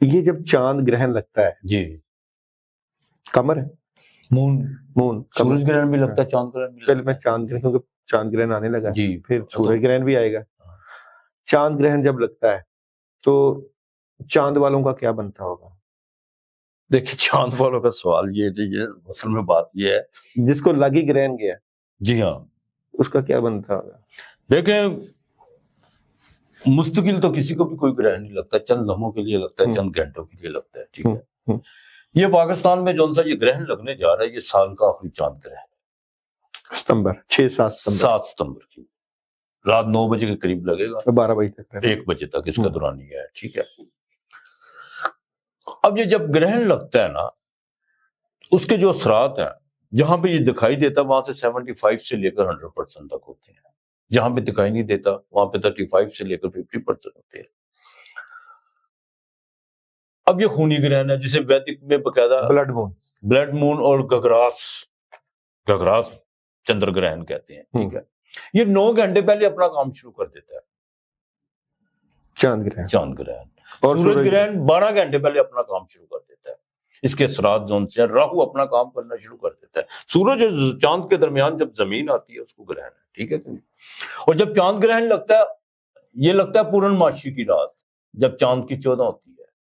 یہ جب چاند گرہن لگتا ہے، جی قمر ہے، مون سورج گرہن بھی لگتا ہے، چاند گرہن بھی پہلے میں چاند گرہن، کیونکہ چاند گرہن آنے لگا جی، پھر سورج گرہن بھی آئے گا. چاند گرہن جب لگتا ہے تو چاند والوں کا کیا بنتا ہوگا؟ دیکھیں چاند والوں کا سوال یہ اصل میں بات یہ ہے، جس کو لگی گرہن گیا، جی ہاں، اس کا کیا بنتا ہوگا؟ دیکھیں مستقل تو کسی کو بھی کوئی گرہن نہیں لگتا، چند لمحوں کے لیے لگتا ہے، چند گھنٹوں کے لیے لگتا ہے، ٹھیک ہے. یہ پاکستان میں جو سا یہ گرہن لگنے جا رہا ہے، یہ سال کا آخری چاند گرہن ہے، ستمبر 7 ستمبر کی رات 9 بجے کے قریب لگے گا، 12 بجے تک 1 بجے تک اس کا دورانیہ ہے، ٹھیک ہے. اب یہ جب گرہن لگتا ہے نا، اس کے جو اثرات ہیں، جہاں پہ یہ دکھائی دیتا وہاں سے 75 سے لے کر 100% تک ہوتے ہیں، جہاں پہ دکھائی نہیں دیتا وہاں پہ 35 سے لے کر 50% ہوتے ہیں. اب یہ خونی گرہن ہے جسے ویدک میں باقاعدہ بلڈ مون اور گگراس چندر گرہن کہتے ہیں، ٹھیک ہے. یہ 9 گھنٹے پہلے اپنا کام شروع کر دیتا ہے، چاند گرہن. اور سورج گرہن 12 گھنٹے پہلے اپنا کام شروع کر دیتا ہے. اس کے اثرات جو سے راہو اپنا کام کرنا شروع کر دیتا ہے. سورج اور چاند کے درمیان جب زمین آتی ہے اس کو گرہن ہے، ٹھیک ہے. اور جب چاند گرہن لگتا ہے، یہ لگتا ہے پورن ماشی کی رات، جب چاند کی 14 ہوتی ہے.